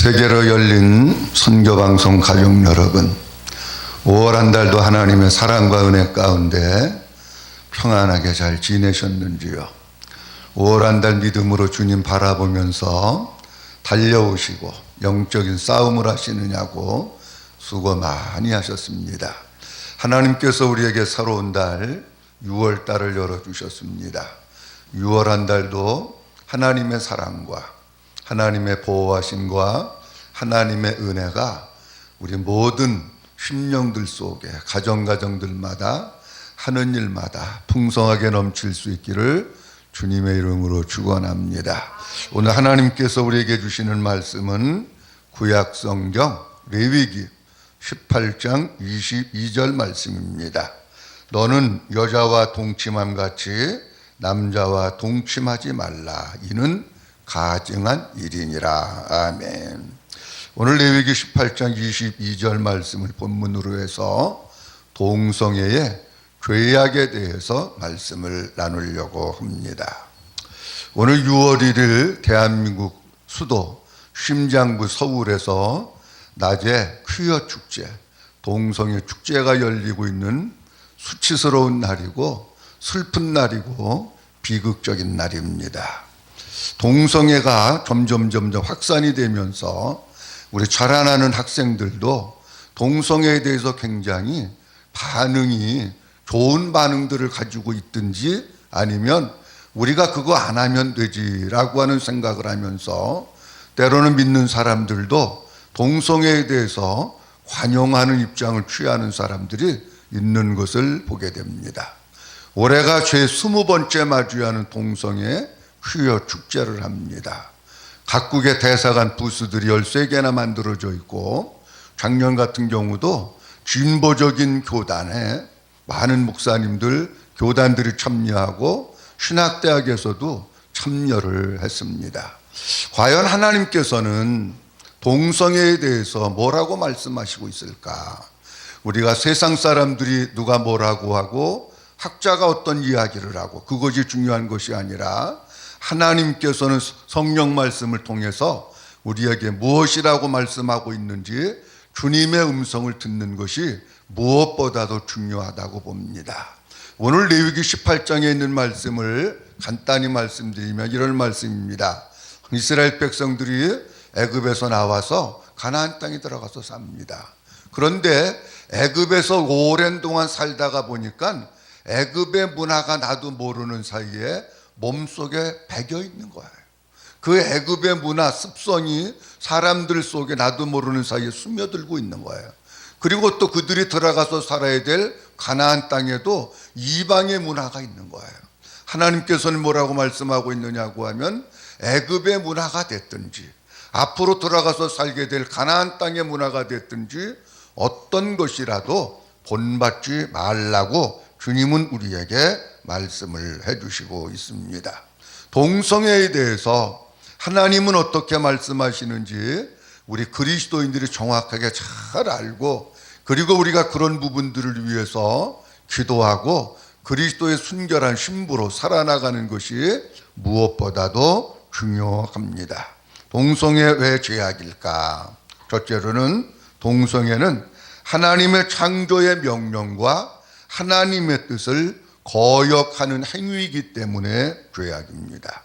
세계로 열린 선교방송 가족 여러분, 5월 한 달도 하나님의 사랑과 은혜 가운데 평안하게 잘 지내셨는지요? 5월 한 달 믿음으로 주님 바라보면서 달려오시고 영적인 싸움을 하시느냐고 수고 많이 하셨습니다. 하나님께서 우리에게 새로운 달 6월 달을 열어주셨습니다. 6월 한 달도 하나님의 사랑과 하나님의 보호하심과 하나님의 은혜가 우리 모든 심령들 속에 가정들마다 하는 일마다 풍성하게 넘칠 수 있기를 주님의 이름으로 축원합니다. 오늘 하나님께서 우리에게 주시는 말씀은 구약 성경 레위기 18장 22절 말씀입니다. 너는 여자와 동침함 같이 남자와 동침하지 말라. 이는 가증한 일이니라. 아멘. 오늘 레위기 18장 22절 말씀을 본문으로 해서 동성애의 죄악에 대해서 말씀을 나누려고 합니다. 오늘 6월 1일 대한민국 수도 심장부 서울에서 낮에 퀴어 축제, 동성애 축제가 열리고 있는 수치스러운 날이고 슬픈 날이고 비극적인 날입니다. 동성애가 점점 확산이 되면서 우리 자라나는 학생들도 동성애에 대해서 굉장히 반응이 좋은 반응들을 가지고 있든지 아니면 우리가 그거 안 하면 되지라고 하는 생각을 하면서 때로는 믿는 사람들도 동성애에 대해서 관용하는 입장을 취하는 사람들이 있는 것을 보게 됩니다. 올해가 제 20번째 마주하는 동성애 퀴어 축제를 합니다. 각국의 대사관 부스들이 13개나 만들어져 있고 작년 같은 경우도 진보적인 교단에 많은 목사님들, 교단들이 참여하고 신학대학에서도 참여를 했습니다. 과연 하나님께서는 동성애에 대해서 뭐라고 말씀하시고 있을까? 우리가 세상 사람들이 누가 뭐라고 하고 학자가 어떤 이야기를 하고 그것이 중요한 것이 아니라 하나님께서는 성령 말씀을 통해서 우리에게 무엇이라고 말씀하고 있는지 주님의 음성을 듣는 것이 무엇보다도 중요하다고 봅니다. 오늘 레위기 18장에 있는 말씀을 간단히 말씀드리면 이런 말씀입니다. 이스라엘 백성들이 애굽에서 나와서 가나안 땅에 들어가서 삽니다. 그런데 애굽에서 오랜 동안 살다가 보니까 애굽의 문화가 나도 모르는 사이에 몸속에 배겨 있는 거예요. 그 애굽의 문화, 습성이 사람들 속에 나도 모르는 사이에 스며들고 있는 거예요. 그리고 또 그들이 들어가서 살아야 될 가나안 땅에도 이방의 문화가 있는 거예요. 하나님께서는 뭐라고 말씀하고 있느냐고 하면 애굽의 문화가 됐든지 앞으로 들어가서 살게 될 가나안 땅의 문화가 됐든지 어떤 것이라도 본받지 말라고 주님은 우리에게 말씀을 해주시고 있습니다. 동성애에 대해서 하나님은 어떻게 말씀하시는지 우리 그리스도인들이 정확하게 잘 알고 그리고 우리가 그런 부분들을 위해서 기도하고 그리스도의 순결한 신부로 살아나가는 것이 무엇보다도 중요합니다. 동성애 왜 죄악일까? 첫째로는 동성애는 하나님의 창조의 명령과 하나님의 뜻을 거역하는 행위이기 때문에 죄악입니다.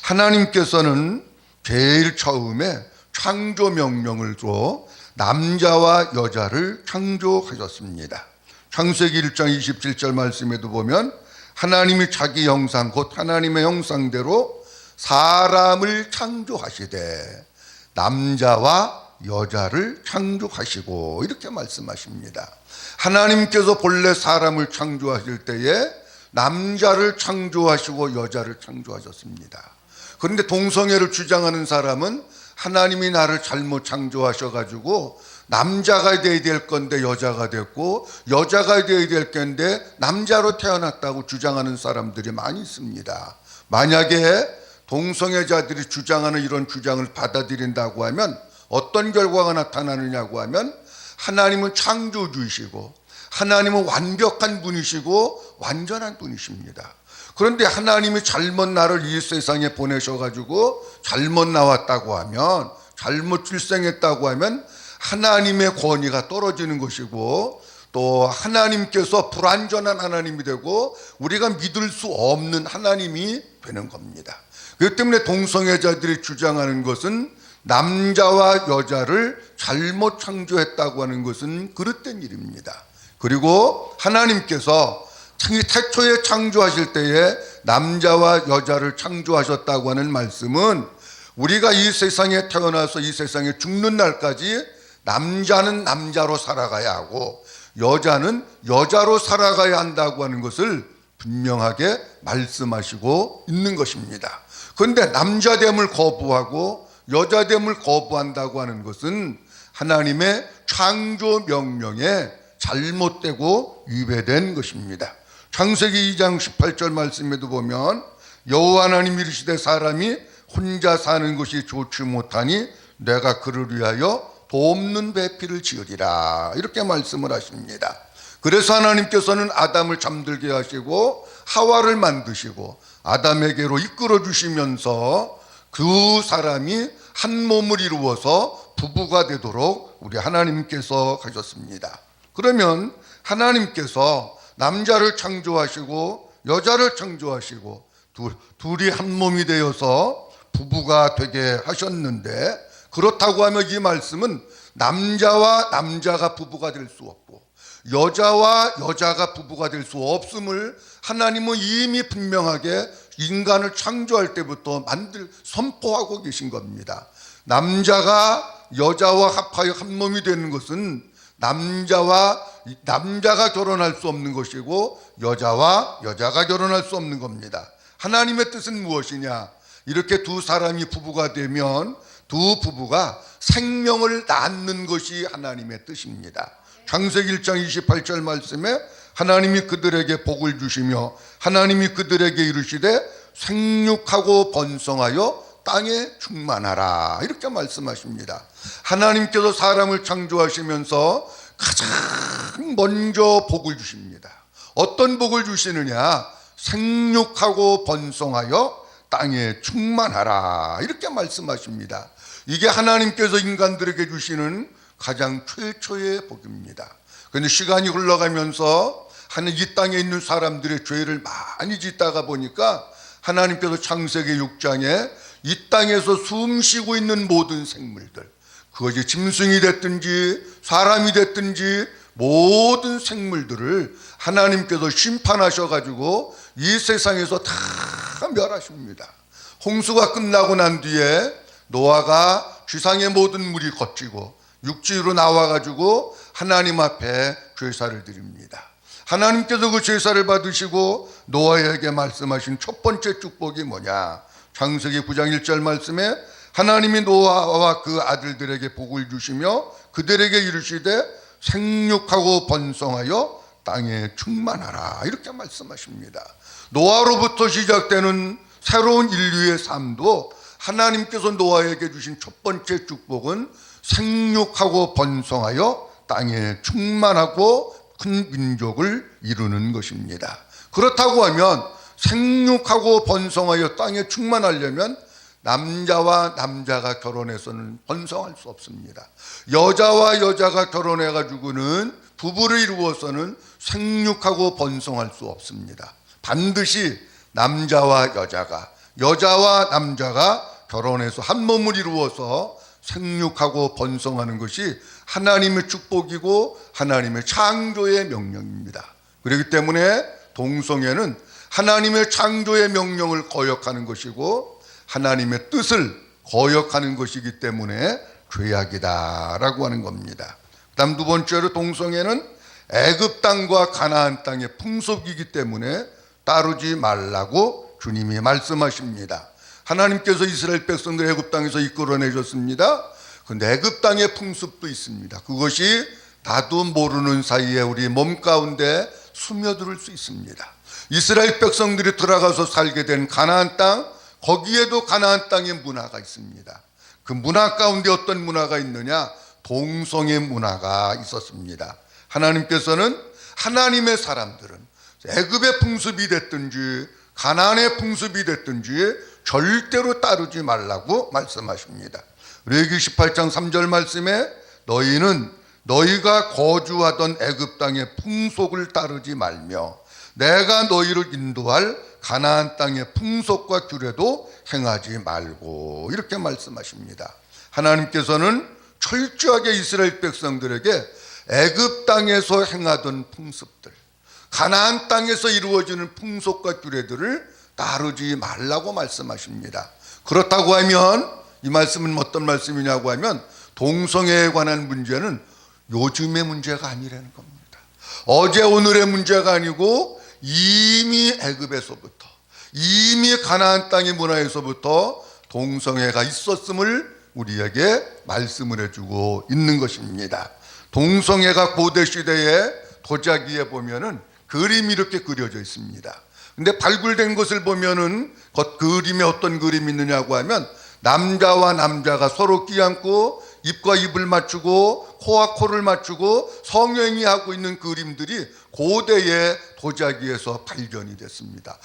하나님께서는 제일 처음에 창조 명령을 줘 남자와 여자를 창조하셨습니다. 창세기 1장 27절 말씀에도 보면 하나님이 자기 형상 곧 하나님의 형상대로 사람을 창조하시되 남자와 여자를 창조하시고 이렇게 말씀하십니다. 하나님께서 본래 사람을 창조하실 때에 남자를 창조하시고 여자를 창조하셨습니다. 그런데 동성애를 주장하는 사람은 하나님이 나를 잘못 창조하셔가지고 남자가 돼야 될 건데 여자가 됐고 여자가 돼야 될 건데 남자로 태어났다고 주장하는 사람들이 많이 있습니다. 만약에 동성애자들이 주장하는 이런 주장을 받아들인다고 하면 어떤 결과가 나타나느냐고 하면 하나님은 창조주이시고 하나님은 완벽한 분이시고 완전한 분이십니다. 그런데 하나님이 잘못 나를 이 세상에 보내셔가지고 잘못 나왔다고 하면 잘못 출생했다고 하면 하나님의 권위가 떨어지는 것이고, 또 하나님께서 불완전한 하나님이 되고 우리가 믿을 수 없는 하나님이 되는 겁니다. 그렇기 때문에 동성애자들이 주장하는 것은 남자와 여자를 잘못 창조했다고 하는 것은 그릇된 일입니다. 그리고 하나님께서 태초에 창조하실 때에 남자와 여자를 창조하셨다고 하는 말씀은 우리가 이 세상에 태어나서 이 세상에 죽는 날까지 남자는 남자로 살아가야 하고 여자는 여자로 살아가야 한다고 하는 것을 분명하게 말씀하시고 있는 것입니다. 그런데 남자됨을 거부하고 여자됨을 거부한다고 하는 것은 하나님의 창조 명령에 잘못되고 위배된 것입니다. 창세기 2장 18절 말씀에도 보면 여호와 하나님이 이르시되 사람이 혼자 사는 것이 좋지 못하니 내가 그를 위하여 돕는 배필을 지으리라, 이렇게 말씀을 하십니다. 그래서 하나님께서는 아담을 잠들게 하시고 하와를 만드시고 아담에게로 이끌어 주시면서 그 사람이 한 몸을 이루어서 부부가 되도록 우리 하나님께서 하셨습니다. 그러면 하나님께서 남자를 창조하시고 여자를 창조하시고 둘이 한 몸이 되어서 부부가 되게 하셨는데, 그렇다고 하면 이 말씀은 남자와 남자가 부부가 될 수 없고 여자와 여자가 부부가 될 수 없음을 하나님은 이미 분명하게 인간을 창조할 때부터 선포하고 계신 겁니다. 남자가 여자와 합하여 한 몸이 되는 것은 남자가 결혼할 수 없는 것이고 여자와 여자가 결혼할 수 없는 겁니다. 하나님의 뜻은 무엇이냐? 이렇게 두 사람이 부부가 되면 두 부부가 생명을 낳는 것이 하나님의 뜻입니다. 창세기 1장 28절 말씀에 하나님이 그들에게 복을 주시며 하나님이 그들에게 이르시되 생육하고 번성하여 땅에 충만하라, 이렇게 말씀하십니다. 하나님께서 사람을 창조하시면서 가장 먼저 복을 주십니다. 어떤 복을 주시느냐? 생육하고 번성하여 땅에 충만하라, 이렇게 말씀하십니다. 이게 하나님께서 인간들에게 주시는 가장 최초의 복입니다. 그런데 시간이 흘러가면서 이 땅에 있는 사람들의 죄를 많이 짓다가 보니까 하나님께서 창세기 6장에 이 땅에서 숨쉬고 있는 모든 생물들, 그것이 짐승이 됐든지 사람이 됐든지 모든 생물들을 하나님께서 심판하셔가지고 이 세상에서 다 멸하십니다. 홍수가 끝나고 난 뒤에 노아가 지상의 모든 물이 거치고 육지로 나와가지고 하나님 앞에 제사를 드립니다. 하나님께서 그 제사를 받으시고 노아에게 말씀하신 첫 번째 축복이 뭐냐? 창세기 9장 1절 말씀에 하나님이 노아와 그 아들들에게 복을 주시며 그들에게 이르시되 생육하고 번성하여 땅에 충만하라, 이렇게 말씀하십니다. 노아로부터 시작되는 새로운 인류의 삶도 하나님께서 노아에게 주신 첫 번째 축복은 생육하고 번성하여 땅에 충만하고 큰 민족을 이루는 것입니다. 그렇다고 하면 생육하고 번성하여 땅에 충만하려면 남자와 남자가 결혼해서는 번성할 수 없습니다. 여자와 여자가 결혼해가지고는 부부를 이루어서는 생육하고 번성할 수 없습니다. 반드시 남자와 여자와 남자가 결혼해서 한 몸을 이루어서 생육하고 번성하는 것이 하나님의 축복이고 하나님의 창조의 명령입니다. 그렇기 때문에 동성애는 하나님의 창조의 명령을 거역하는 것이고 하나님의 뜻을 거역하는 것이기 때문에 죄악이다라고 하는 겁니다. 다음 두 번째로 동성애는 애굽 땅과 가나안 땅의 풍속이기 때문에 따르지 말라고 주님이 말씀하십니다. 하나님께서 이스라엘 백성들 애굽 땅에서 이끌어내셨습니다. 그런데 애굽 땅의 풍습도 있습니다. 그것이 나도 모르는 사이에 우리 몸 가운데 스며들 수 있습니다. 이스라엘 백성들이 들어가서 살게 된 가나안 땅, 거기에도 가나안 땅의 문화가 있습니다. 그 문화 가운데 어떤 문화가 있느냐? 동성애 문화가 있었습니다. 하나님께서는 하나님의 사람들은 애굽의 풍습이 됐든지 가나안의 풍습이 됐든지 절대로 따르지 말라고 말씀하십니다. 레위기 18장 3절 말씀에 너희는 너희가 거주하던 애굽 땅의 풍속을 따르지 말며 내가 너희를 인도할 가나안 땅의 풍속과 규례도 행하지 말고 이렇게 말씀하십니다. 하나님께서는 철저하게 이스라엘 백성들에게 애굽 땅에서 행하던 풍습들, 가나안 땅에서 이루어지는 풍속과 규례들을 따르지 말라고 말씀하십니다. 그렇다고 하면 이 말씀은 어떤 말씀이냐고 하면 동성애에 관한 문제는 요즘의 문제가 아니라는 겁니다. 어제 오늘의 문제가 아니고 이미 애굽에서부터, 이미 가나안 땅의 문화에서부터 동성애가 있었음을 우리에게 말씀을 해주고 있는 것입니다. 동성애가 고대 시대에 도자기에 보면은 그림이 이렇게 그려져 있습니다. 근데 발굴된 것을 보면은 그 그림에 어떤 그림이 있느냐고 하면 남자와 남자가 서로 끼안고 입과 입을 맞추고 코와 코를 맞추고 성행위 하고 있는 그림들이 고대의 도자기에서 발견이 됐습니다.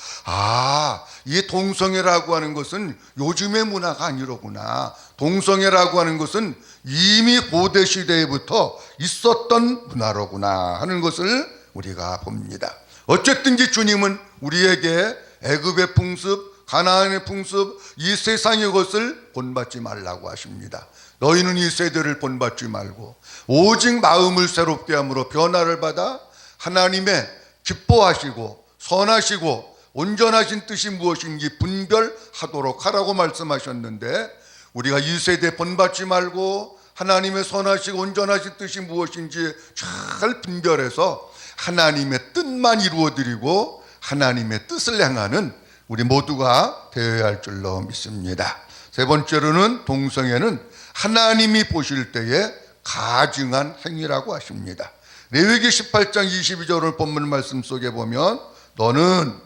이 동성애라고 하는 것은 요즘의 문화가 아니로구나. 동성애라고 하는 것은 이미 고대 시대부터 있었던 문화로구나 하는 것을 우리가 봅니다. 어쨌든지 주님은 우리에게 애굽의 풍습, 가나안의 풍습, 이 세상의 것을 본받지 말라고 하십니다. 너희는 이 세대를 본받지 말고 오직 마음을 새롭게 함으로 변화를 받아 하나님의 기뻐하시고 선하시고 온전하신 뜻이 무엇인지 분별하도록 하라고 말씀하셨는데, 우리가 이 세대 본받지 말고 하나님의 선하시고 온전하신 뜻이 무엇인지 잘 분별해서 하나님의 뜻만 이루어드리고 하나님의 뜻을 행하는 우리 모두가 되어야 할 줄로 믿습니다. 세 번째로는 동성애는 하나님이 보실 때에 가증한 행위라고 하십니다. 레위기 18장 22절 본문 말씀 속에 보면 너는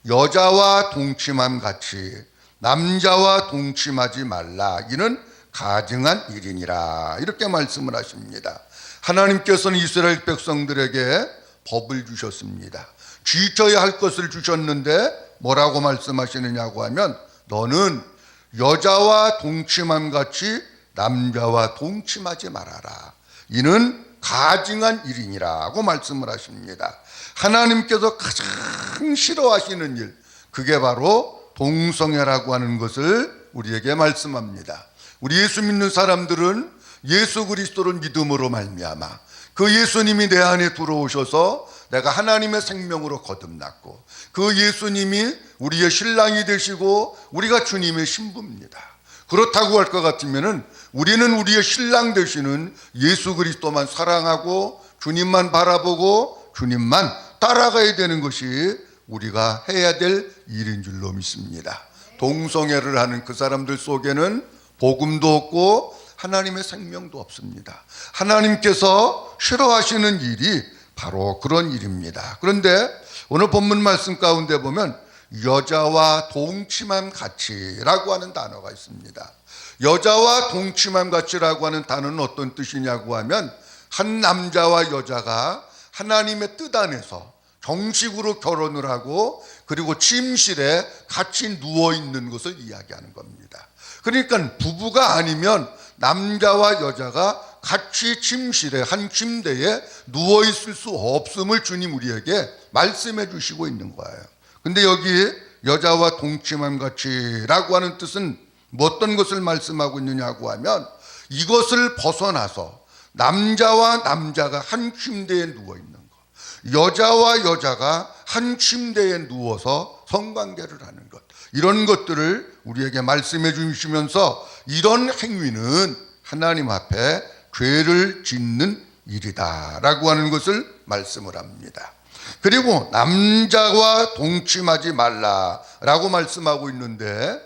여자와 동침함 같이 남자와 동침하지 말라. 이는 가증한 일이니라. 이렇게 말씀을 하십니다. 하나님께서는 이스라엘 백성들에게 법을 주셨습니다. 지켜야 할 것을 주셨는데 뭐라고 말씀하시느냐고 하면 너는 여자와 동침함 같이 남자와 동침하지 말아라. 이는 가증한 일이니라고 말씀을 하십니다. 하나님께서 가장 싫어하시는 일, 그게 바로 동성애라고 하는 것을 우리에게 말씀합니다. 우리 예수 믿는 사람들은 예수 그리스도를 믿음으로 말미암아 그 예수님이 내 안에 들어오셔서 내가 하나님의 생명으로 거듭났고 그 예수님이 우리의 신랑이 되시고 우리가 주님의 신부입니다. 그렇다고 할 것 같으면은 우리는 우리의 신랑 되시는 예수 그리스도만 사랑하고 주님만 바라보고 주님만 따라가야 되는 것이 우리가 해야 될 일인 줄로 믿습니다. 동성애를 하는 그 사람들 속에는 복음도 없고 하나님의 생명도 없습니다. 하나님께서 싫어하시는 일이 바로 그런 일입니다. 그런데 오늘 본문 말씀 가운데 보면 여자와 동침함 같이라고 하는 단어가 있습니다. 여자와 동침함 같이라고 하는 단어는 어떤 뜻이냐고 하면 한 남자와 여자가 하나님의 뜻 안에서 정식으로 결혼을 하고 그리고 침실에 같이 누워있는 것을 이야기하는 겁니다. 그러니까 부부가 아니면 남자와 여자가 같이 침실에 한 침대에 누워있을 수 없음을 주님 우리에게 말씀해 주시고 있는 거예요. 근데 여기 여자와 동침함 같이라고 하는 뜻은 어떤 것을 말씀하고 있느냐고 하면 이것을 벗어나서 남자와 남자가 한 침대에 누워있는 것, 여자와 여자가 한 침대에 누워서 성관계를 하는 것, 이런 것들을 우리에게 말씀해 주시면서 이런 행위는 하나님 앞에 죄를 짓는 일이다라고 하는 것을 말씀을 합니다. 그리고 남자와 동침하지 말라라고 말씀하고 있는데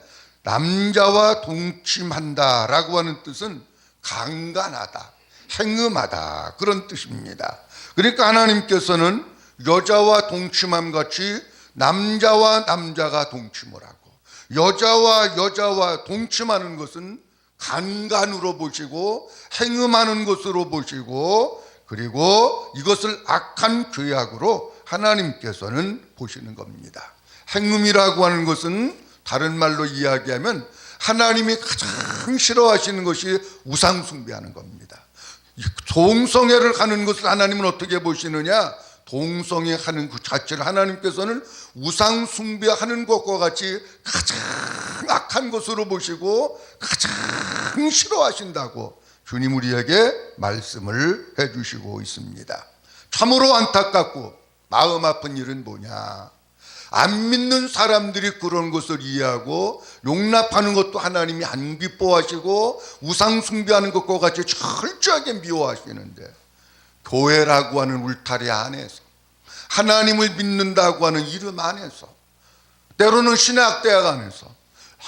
남자와 동침한다라고 하는 뜻은 강간하다, 행음하다 그런 뜻입니다. 그러니까 하나님께서는 여자와 동침함 같이 남자와 남자가 동침을 하고 여자와 여자와 동침하는 것은 강간으로 보시고 행음하는 것으로 보시고 그리고 이것을 악한 죄악으로 하나님께서는 보시는 겁니다. 행음이라고 하는 것은 다른 말로 이야기하면 하나님이 가장 싫어하시는 것이 우상 숭배하는 겁니다. 동성애를 하는 것을 하나님은 어떻게 보시느냐? 동성애하는 그 자체를 하나님께서는 우상 숭배하는 것과 같이 가장 악한 것으로 보시고 가장 싫어하신다고 주님 우리에게 말씀을 해주시고 있습니다. 참으로 안타깝고 마음 아픈 일은 뭐냐? 안 믿는 사람들이 그런 것을 이해하고 용납하는 것도 하나님이 안 기뻐하시고 우상 숭배하는 것과 같이 철저하게 미워하시는데, 교회라고 하는 울타리 안에서, 하나님을 믿는다고 하는 이름 안에서, 때로는 신학대학 안에서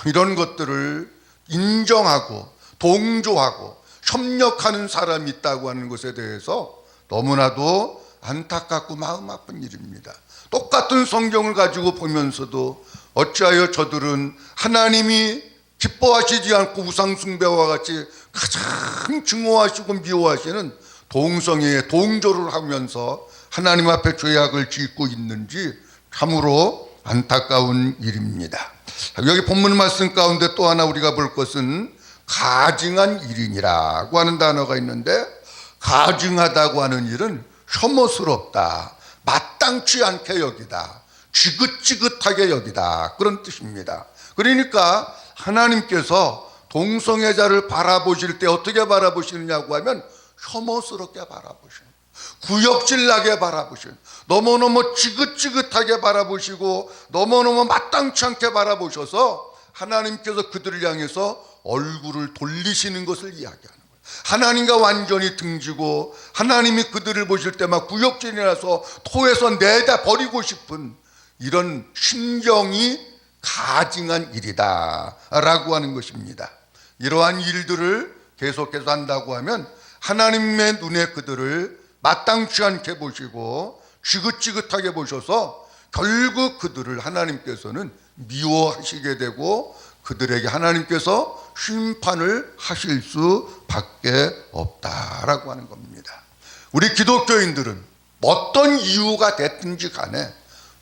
이런 것들을 인정하고 동조하고 협력하는 사람이 있다고 하는 것에 대해서 너무나도 안타깝고 마음 아픈 일입니다. 똑같은 성경을 가지고 보면서도 어찌하여 저들은 하나님이 기뻐하시지 않고 우상 숭배와 같이 가장 증오하시고 미워하시는 동성애에 동조를 하면서 하나님 앞에 죄악을 짓고 있는지 참으로 안타까운 일입니다. 여기 본문 말씀 가운데 또 하나 우리가 볼 것은 가증한 일이니라고 하는 단어가 있는데, 가증하다고 하는 일은 혐오스럽다, 마땅치 않게 여기다, 지긋지긋하게 여기다, 그런 뜻입니다. 그러니까 하나님께서 동성애자를 바라보실 때 어떻게 바라보시느냐고 하면 혐오스럽게 바라보시는, 구역질나게 바라보시는, 너무너무 지긋지긋하게 바라보시고 너무너무 마땅치 않게 바라보셔서 하나님께서 그들을 향해서 얼굴을 돌리시는 것을 이야기하는 거예요. 하나님과 완전히 등지고 하나님이 그들을 보실 때 막 구역질이 나서 토해서 내다 버리고 싶은 이런 심경이 가증한 일이다 라고 하는 것입니다. 이러한 일들을 계속해서 한다고 하면 하나님의 눈에 그들을 마땅치 않게 보시고 지긋지긋하게 보셔서 결국 그들을 하나님께서는 미워하시게 되고 그들에게 하나님께서 심판을 하실 수밖에 없다라고 하는 겁니다. 우리 기독교인들은 어떤 이유가 됐든지 간에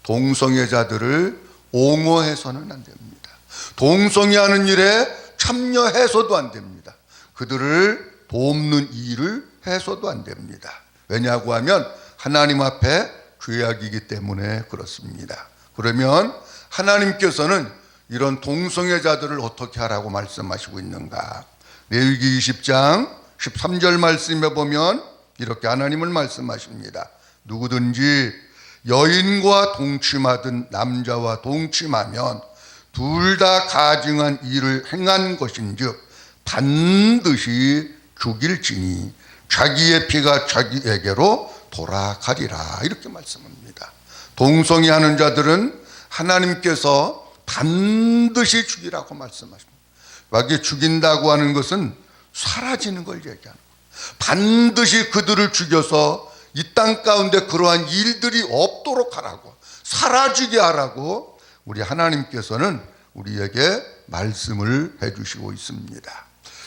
동성애자들을 옹호해서는 안 됩니다. 동성애하는 일에 참여해서도 안 됩니다. 그들을 돕는 일을 해서도 안 됩니다. 왜냐고 하면 하나님 앞에 죄악이기 때문에 그렇습니다. 그러면 하나님께서는 이런 동성애자들을 어떻게 하라고 말씀하시고 있는가? 레위기 20장 13절 말씀에 보면 이렇게 하나님은 말씀하십니다. 누구든지 여인과 동침하든 남자와 동침하면 둘 다 가증한 일을 행한 것인즉 반드시 죽일지니 자기의 피가 자기에게로 돌아가리라, 이렇게 말씀합니다. 동성애하는 자들은 하나님께서 반드시 죽이라고 말씀하십니다. 만약에 죽인다고 하는 것은 사라지는 걸 얘기하는 거예요. 반드시 그들을 죽여서 이 땅 가운데 그러한 일들이 없도록 하라고, 사라지게 하라고 우리 하나님께서는 우리에게 말씀을 해주시고 있습니다.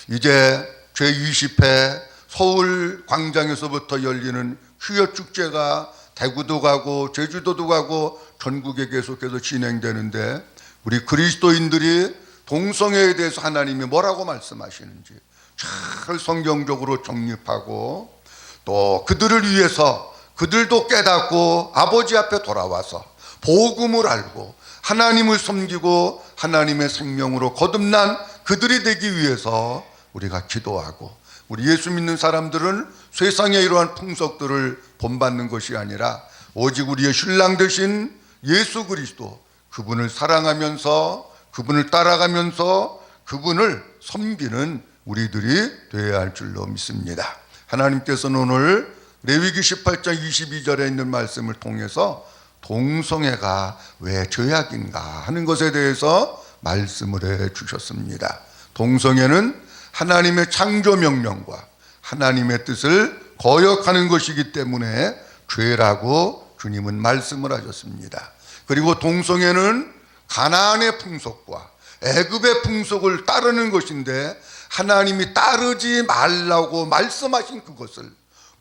이제 제20회 서울 광장에서부터 열리는 휴여축제가 대구도 가고 제주도도 가고 전국에 계속해서 진행되는데, 우리 그리스도인들이 동성애에 대해서 하나님이 뭐라고 말씀하시는지 잘 성경적으로 정립하고, 또 그들을 위해서 그들도 깨닫고 아버지 앞에 돌아와서 복음을 알고 하나님을 섬기고 하나님의 생명으로 거듭난 그들이 되기 위해서 우리가 기도하고, 우리 예수 믿는 사람들은 세상의 이러한 풍속들을 본받는 것이 아니라 오직 우리의 신랑 되신 예수 그리스도, 그분을 사랑하면서 그분을 따라가면서 그분을 섬기는 우리들이 되어야 할 줄로 믿습니다. 하나님께서는 오늘 레위기 18장 22절에 있는 말씀을 통해서 동성애가 왜 죄악인가 하는 것에 대해서 말씀을 해 주셨습니다. 동성애는 하나님의 창조 명령과 하나님의 뜻을 거역하는 것이기 때문에 죄라고 주님은 말씀을 하셨습니다. 그리고 동성애는 가나안의 풍속과 애굽의 풍속을 따르는 것인데, 하나님이 따르지 말라고 말씀하신 그것을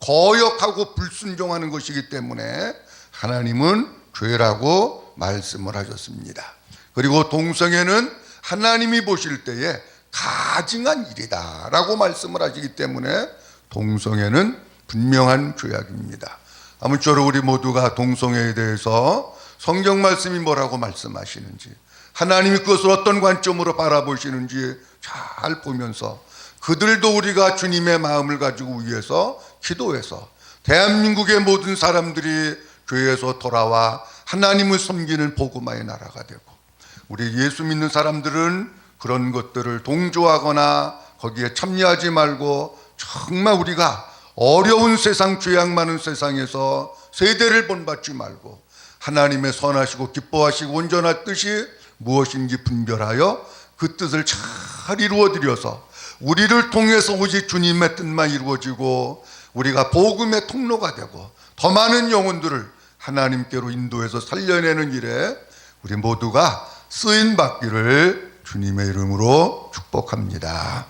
거역하고 불순종하는 것이기 때문에 하나님은 죄라고 말씀을 하셨습니다. 그리고 동성애는 하나님이 보실 때에 가증한 일이다라고 말씀을 하시기 때문에 동성애는 분명한 죄악입니다. 아무쪼록 우리 모두가 동성애에 대해서 성경 말씀이 뭐라고 말씀하시는지, 하나님이 그것을 어떤 관점으로 바라보시는지 잘 보면서 그들도 우리가 주님의 마음을 가지고 위해서 기도해서 대한민국의 모든 사람들이 교회에서 돌아와 하나님을 섬기는 복음화의 나라가 되고, 우리 예수 믿는 사람들은 그런 것들을 동조하거나 거기에 참여하지 말고 정말 우리가 어려운 세상, 죄악 많은 세상에서 세대를 본받지 말고 하나님의 선하시고 기뻐하시고 온전한 뜻이 무엇인지 분별하여 그 뜻을 잘 이루어드려서 우리를 통해서 오직 주님의 뜻만 이루어지고 우리가 복음의 통로가 되고 더 많은 영혼들을 하나님께로 인도해서 살려내는 일에 우리 모두가 쓰임 받기를 주님의 이름으로 축복합니다.